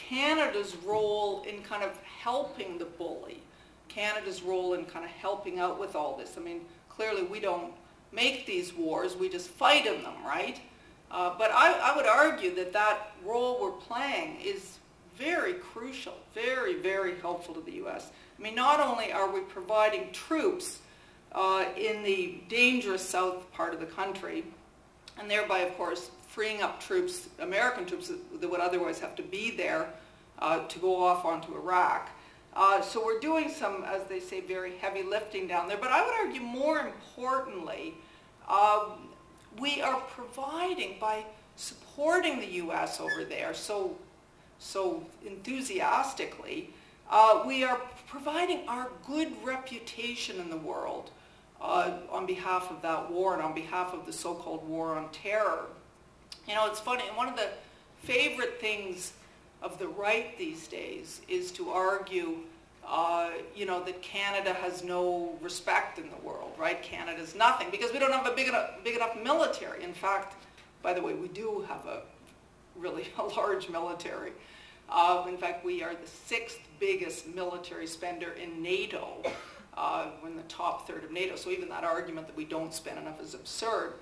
Canada's role in kind of helping the bully, Canada's role in kind of helping out with all this. I mean, clearly we don't make these wars, we just fight in them, right? But I would argue that that role we're playing is very crucial, very, very helpful to the U.S. I mean, not only are we providing troops in the dangerous south part of the country, and thereby, of course, freeing up troops, American troops that would otherwise have to be there to go off onto Iraq. So we're doing some, as they say, very heavy lifting down there. But I would argue more importantly, we are providing, by supporting the U.S. over there so enthusiastically, we are providing our good reputation in the world on behalf of that war and on behalf of the so-called war on terror. You know, it's funny, and one of the favorite things of the right these days is to argue, you know, that Canada has no respect in the world, right? Canada's nothing, because we don't have a big enough military. In fact, by the way, we do have a large military. In fact, we are the 6th biggest military spender in NATO. We're in the top third of NATO, so even that argument that we don't spend enough is absurd.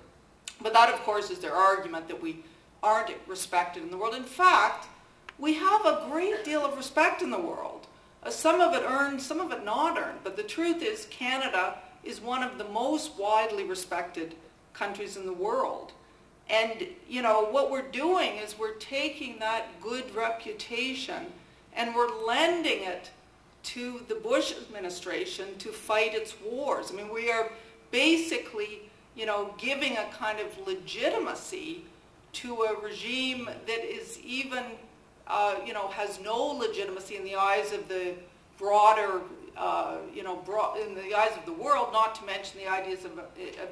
But that, of course, is their argument that we aren't respected in the world. In fact, we have a great deal of respect in the world. Some of it earned, some of it not earned. But the truth is, Canada is one of the most widely respected countries in the world. And, you know, what we're doing is we're taking that good reputation and we're lending it to the Bush administration to fight its wars. I mean, we are basically, you know, giving a kind of legitimacy to a regime that is even, you know, has no legitimacy in the eyes of the broader, you know, in the eyes of the world, not to mention the ideas of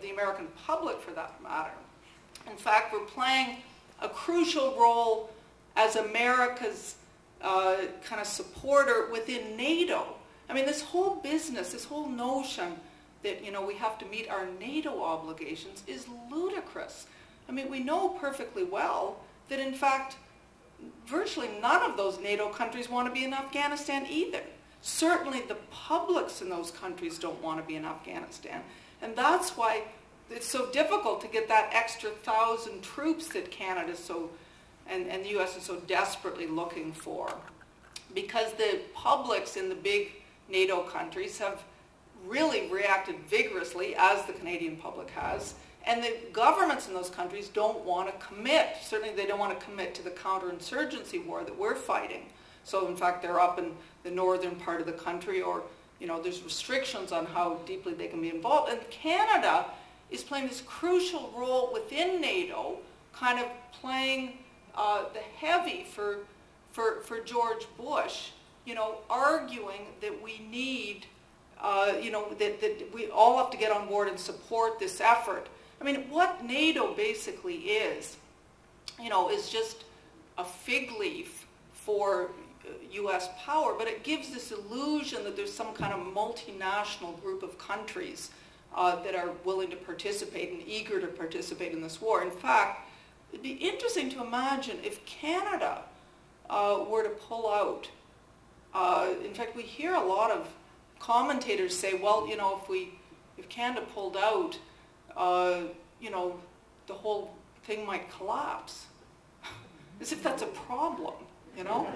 the American public for that matter. In fact, we're playing a crucial role as America's kind of supporter within NATO. I mean, this whole business, this whole notion that, you know, we have to meet our NATO obligations is ludicrous. I mean, we know perfectly well that, in fact, virtually none of those NATO countries want to be in Afghanistan either. Certainly the publics in those countries don't want to be in Afghanistan. And that's why it's so difficult to get that extra 1,000 troops that Canada and the U.S. is so desperately looking for. Because the publics in the big NATO countries have really reacted vigorously, as the Canadian public has, and the governments in those countries don't want to commit. Certainly they don't want to commit to the counterinsurgency war that we're fighting. So in fact, they're up in the northern part of the country, or, you know, there's restrictions on how deeply they can be involved. And Canada is playing this crucial role within NATO, kind of playing the heavy for George Bush, you know, arguing that we need, you know, that we all have to get on board and support this effort. I mean, what NATO basically is, you know, is just a fig leaf for U.S. power, but it gives this illusion that there's some kind of multinational group of countries that are willing to participate and eager to participate in this war. In fact, it'd be interesting to imagine if Canada were to pull out. In fact, we hear a lot of commentators say, well, you know, if Canada pulled out, you know, the whole thing might collapse. As if that's a problem, you know?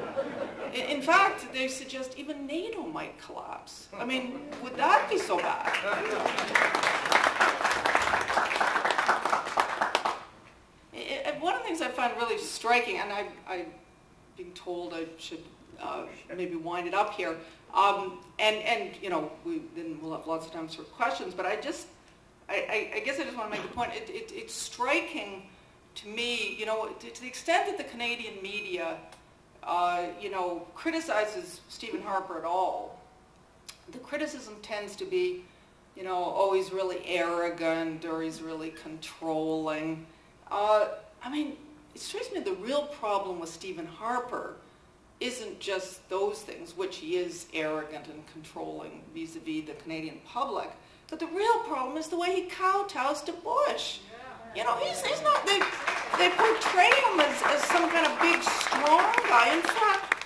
In fact, they suggest even NATO might collapse. I mean, would that be so bad? One of the things I find really striking, and I'm being told I should maybe wind it up here, and you know, we'll have lots of times for questions, but I guess I just want to make the point. It's striking to me, you know, to the extent that the Canadian media, you know, criticizes Stephen Harper at all. The criticism tends to be, you know, oh, he's really arrogant or he's really controlling. I mean, it strikes me the real problem with Stephen Harper isn't just those things, which he is arrogant and controlling vis-a-vis the Canadian public, but the real problem is the way he kowtows to Bush. You know, he's not, they portray him as some kind of big, strong guy. In fact,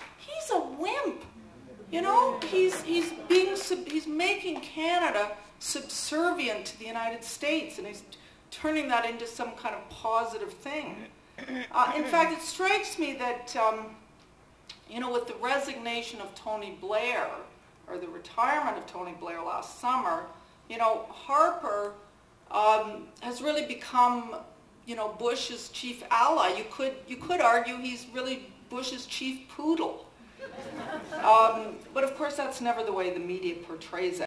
You know, he's making Canada subservient to the United States, and he's turning that into some kind of positive thing. In fact, it strikes me that, you know, with the resignation of Tony Blair, or the retirement of Tony Blair last summer, you know, Harper has really become, you know, Bush's chief ally. You could argue he's really Bush's chief poodle. But of course, that's never the way the media portrays it.